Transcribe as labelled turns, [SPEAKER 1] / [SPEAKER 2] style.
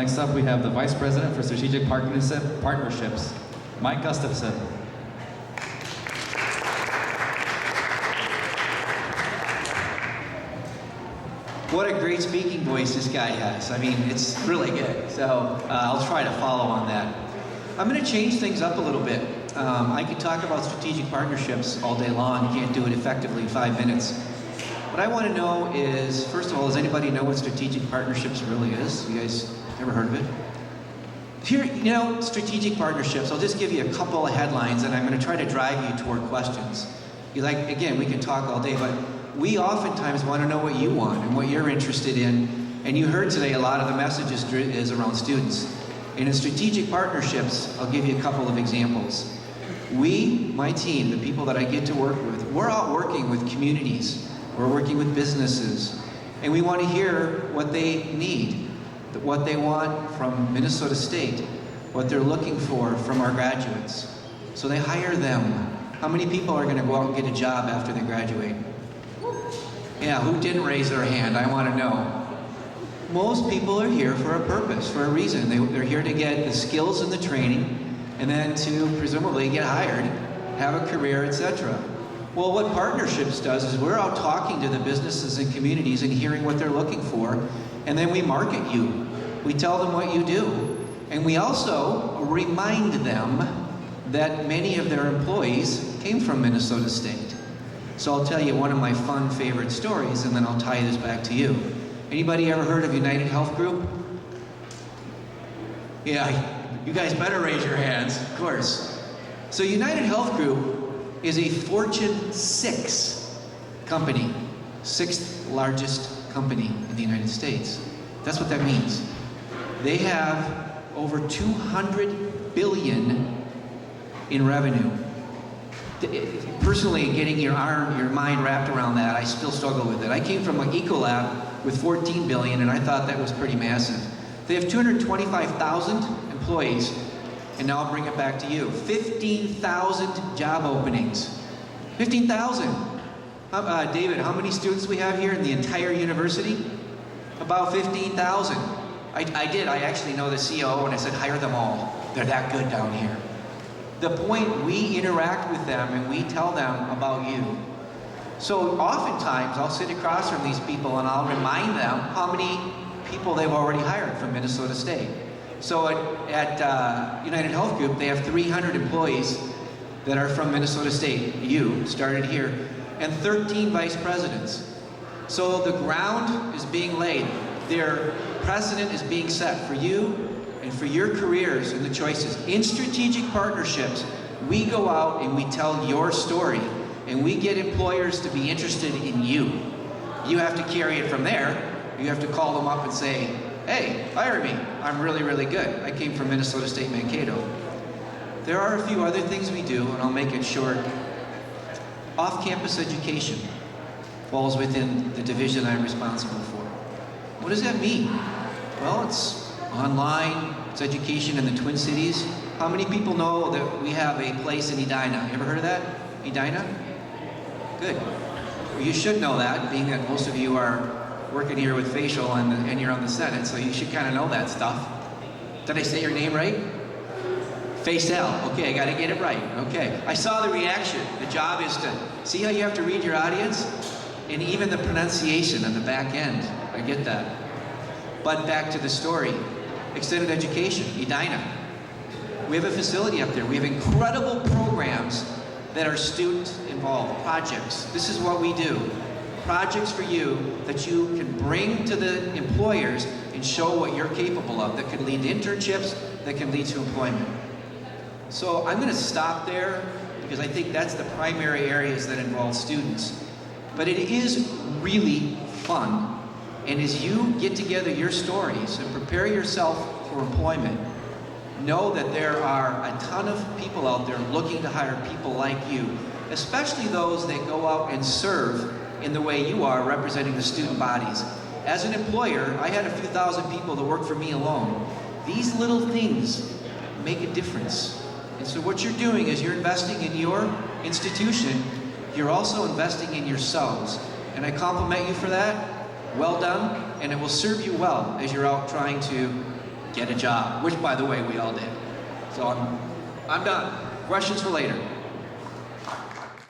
[SPEAKER 1] Next up, we have the Vice President for Strategic Partnerships, Mike Gustafson.
[SPEAKER 2] What a great speaking voice this guy has. I mean, it's really good. So I'll try to follow on that. I'm going to change things up a little bit. I could talk about strategic partnerships all day long. You can't do it effectively in 5 minutes. What I want to know is, first of all, does anybody know what strategic partnerships really is? You guys ever heard of it? Here, you know, strategic partnerships, I'll just give you a couple of headlines and I'm going to try to drive you toward questions. Again, we can talk all day, but we oftentimes want to know what you want and what you're interested in. And you heard today a lot of the messages is around students. And in strategic partnerships, I'll give you a couple of examples. We, my team, the people that I get to work with, we're out working with communities. We're working with businesses. And we want to hear what they need, what they want from Minnesota State, what they're looking for from our graduates. So they hire them. How many people are going to go out and get a job after they graduate? Yeah, who didn't raise their hand? I want to know. Most people are here for a purpose, for a reason. They're here to get the skills and the training, and then to presumably get hired, have a career, etc. Well, what partnerships does is we're out talking to the businesses and communities and hearing what they're looking for, and then we market you. We tell them what you do, and we also remind them that many of their employees came from Minnesota State. So I'll tell you one of my fun favorite stories, and then I'll tie this back to you. Anybody ever heard of United Health Group? Yeah, you guys better raise your hands, of course. So United Health Group is a Fortune 6 company, 6th largest company in the United States. That's what that means. They have over $200 billion in revenue. Personally, getting your mind wrapped around that, I still struggle with it. I came from an Ecolab with 14 billion, and I thought that was pretty massive. They have 225,000 employees, and now I'll bring it back to you. 15,000 job openings. 15,000. David, how many students we have here in the entire university? About 15,000. I actually know the COO, and I said, hire them all. They're that good down here. The point, we interact with them and we tell them about you. So oftentimes I'll sit across from these people and I'll remind them how many people they've already hired from Minnesota State. So at United Health Group, they have 300 employees that are from Minnesota State. You started here, and 13 vice presidents. So the ground is being laid. Their precedent is being set for you and for your careers and the choices. In strategic partnerships, we go out and we tell your story, and we get employers to be interested in you. You have to carry it from there. You have to call them up and say, hey, hire me. I'm really, really good. I came from Minnesota State Mankato. There are a few other things we do, and I'll make it short. Off-campus education falls within the division I'm responsible for. What does that mean? Well, it's online, it's education in the Twin Cities. How many people know that we have a place in Edina? You ever heard of that? Edina? Good. Well, you should know that, being that most of you are working here with Facial and you're on the Senate, so you should kind of know that stuff. Did I say your name right? Facial. Okay, I got to get it right. Okay. I saw the reaction. The job is to see how you have to read your audience, and even the pronunciation on the back end. I get that. But back to the story. Extended education, Edina. We have a facility up there. We have incredible programs that are student involved, projects. This is what we do. Projects for you that you can bring to the employers and show what you're capable of, that can lead to internships, that can lead to employment. So I'm going to stop there because I think that's the primary areas that involve students. But it is really fun. And as you get together your stories and prepare yourself for employment, know that there are a ton of people out there looking to hire people like you, especially those that go out and serve in the way you are, representing the student bodies. As an employer, I had a few thousand people that work for me alone. These little things make a difference. And so what you're doing is you're investing in your institution, you're also investing in yourselves. And I compliment you for that. Well done, and it will serve you well as you're out trying to get a job, which by the way, we all did. So I'm done. Questions for later.